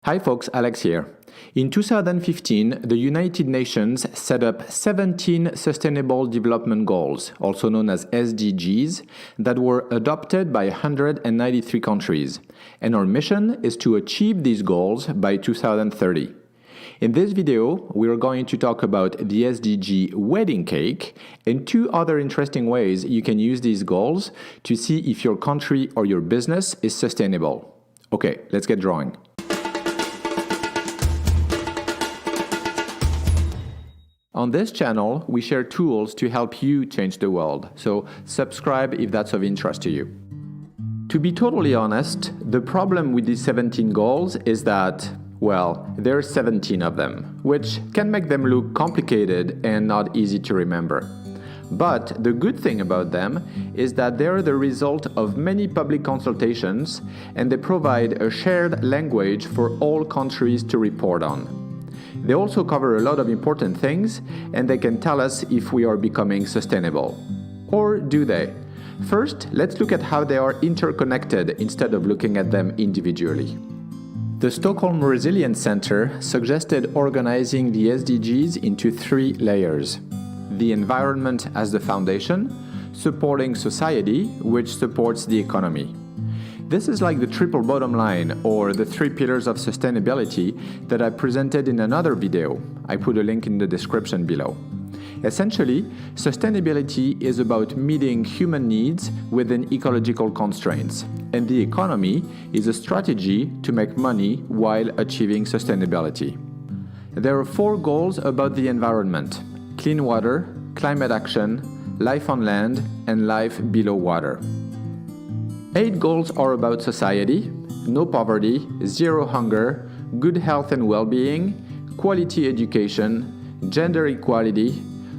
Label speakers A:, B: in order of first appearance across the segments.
A: Hi folks, Alex here. In 2015, the United Nations set up 17 Sustainable Development Goals, also known as SDGs, that were adopted by 193 countries. And our mission is to achieve these goals by 2030. In this video, we are going to talk about the SDG wedding cake and two other interesting ways you can use these goals to see if your country or your business is sustainable. Okay, let's get drawing. On this channel, we share tools to help you change the world, so subscribe if that's of interest to you. To be totally honest, the problem with these 17 goals is that, well, there are 17 of them, which can make them look complicated and not easy to remember. But the good thing about them is that they are the result of many public consultations, and they provide a shared language for all countries to report on. They also cover a lot of important things, and they can tell us if we are becoming sustainable. Or do they? First, let's look at how they are interconnected instead of looking at them individually. The Stockholm Resilience Center suggested organizing the SDGs into 3 layers. The environment as the foundation, supporting society, which supports the economy. This is like the triple bottom line, or the 3 pillars of sustainability that I presented in another video. I put a link in the description below. Essentially, sustainability is about meeting human needs within ecological constraints, and the economy is a strategy to make money while achieving sustainability. There are 4 goals about the environment: clean water, climate action, life on land, and life below water. 8 goals are about society: no poverty, zero hunger, good health and well-being, quality education, gender equality,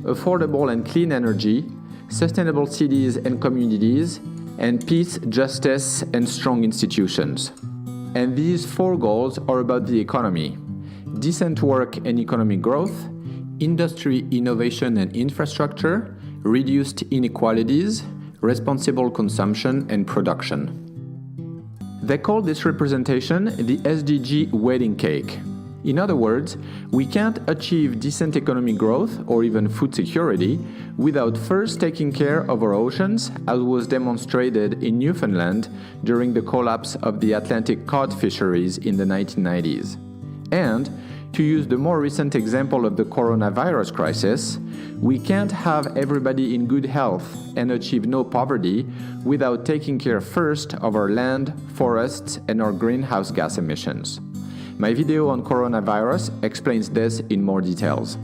A: affordable and clean energy, sustainable cities and communities, and peace, justice, and strong institutions. And these 4 goals are about the economy: decent work and economic growth, industry, innovation and infrastructure, reduced inequalities, responsible consumption and production. They call this representation the SDG wedding cake. In other words, we can't achieve decent economic growth or even food security without first taking care of our oceans, as was demonstrated in Newfoundland during the collapse of the Atlantic cod fisheries in the 1990s. And to use the more recent example of the coronavirus crisis, we can't have everybody in good health and achieve no poverty without taking care first of our land, forests, and our greenhouse gas emissions. My video on coronavirus explains this in more details.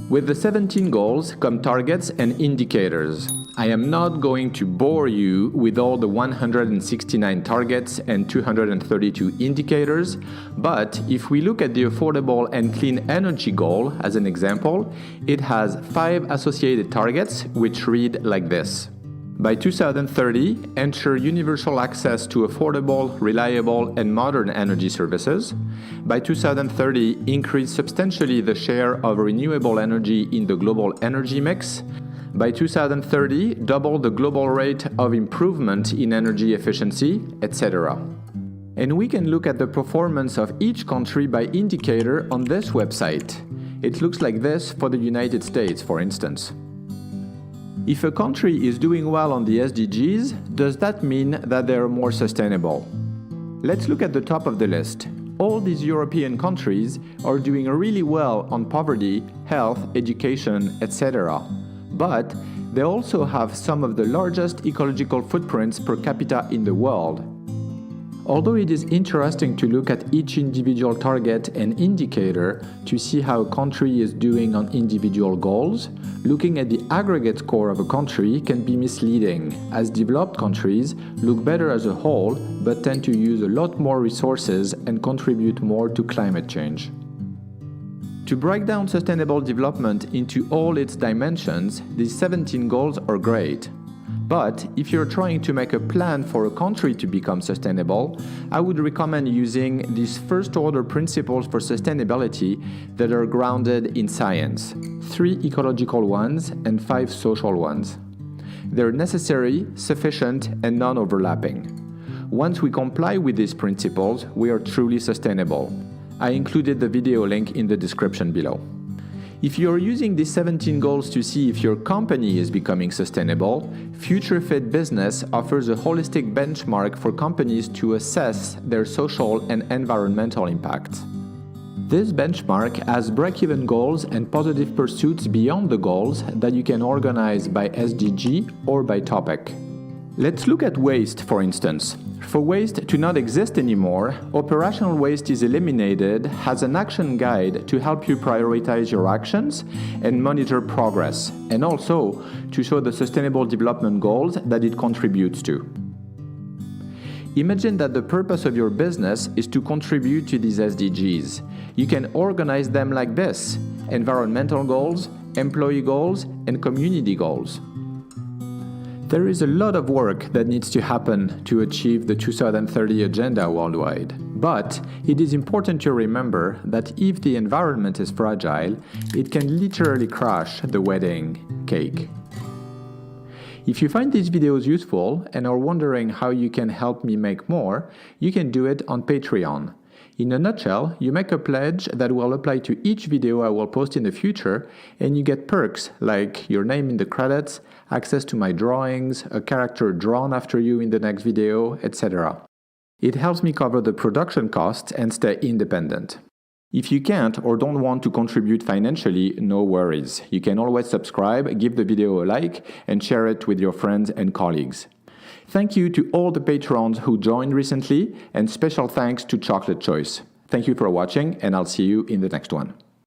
A: With the 17 goals come targets and indicators. I am not going to bore you with all the 169 targets and 232 indicators, but if we look at the affordable and clean energy goal as an example, it has 5 associated targets which read like this. By 2030, ensure universal access to affordable, reliable, and modern energy services. By 2030, increase substantially the share of renewable energy in the global energy mix. By 2030, double the global rate of improvement in energy efficiency, etc. And we can look at the performance of each country by indicator on this website. It looks like this for the United States, for instance. If a country is doing well on the SDGs, does that mean that they are more sustainable? Let's look at the top of the list. All these European countries are doing really well on poverty, health, education, etc. But they also have some of the largest ecological footprints per capita in the world. Although it is interesting to look at each individual target and indicator to see how a country is doing on individual goals, looking at the aggregate score of a country can be misleading, as developed countries look better as a whole but tend to use a lot more resources and contribute more to climate change. To break down sustainable development into all its dimensions, these 17 goals are great. But if you're trying to make a plan for a country to become sustainable, I would recommend using these first-order principles for sustainability that are grounded in science: 3 ecological ones and 5 social ones. They're necessary, sufficient, and non-overlapping. Once we comply with these principles, we are truly sustainable. I included the video link in the description below. If you're using these 17 goals to see if your company is becoming sustainable, FutureFed Business offers a holistic benchmark for companies to assess their social and environmental impact. This benchmark has break-even goals and positive pursuits beyond the goals that you can organize by SDG or by topic. Let's look at waste, for instance. For waste to not exist anymore, operational waste is eliminated has an action guide to help you prioritize your actions and monitor progress, and also to show the sustainable development goals that it contributes to. Imagine that the purpose of your business is to contribute to these SDGs. You can organize them like this: environmental goals, employee goals, and community goals. There is a lot of work that needs to happen to achieve the 2030 agenda worldwide. But it is important to remember that if the environment is fragile, it can literally crash the wedding cake. If you find these videos useful and are wondering how you can help me make more, you can do it on Patreon. In a nutshell, you make a pledge that will apply to each video I will post in the future, and you get perks like your name in the credits, access to my drawings, a character drawn after you in the next video, etc. It helps me cover the production costs and stay independent. If you can't or don't want to contribute financially, no worries. You can always subscribe, give the video a like, and share it with your friends and colleagues. Thank you to all the patrons who joined recently, and special thanks to Chocolate Choice. Thank you for watching, and I'll see you in the next one.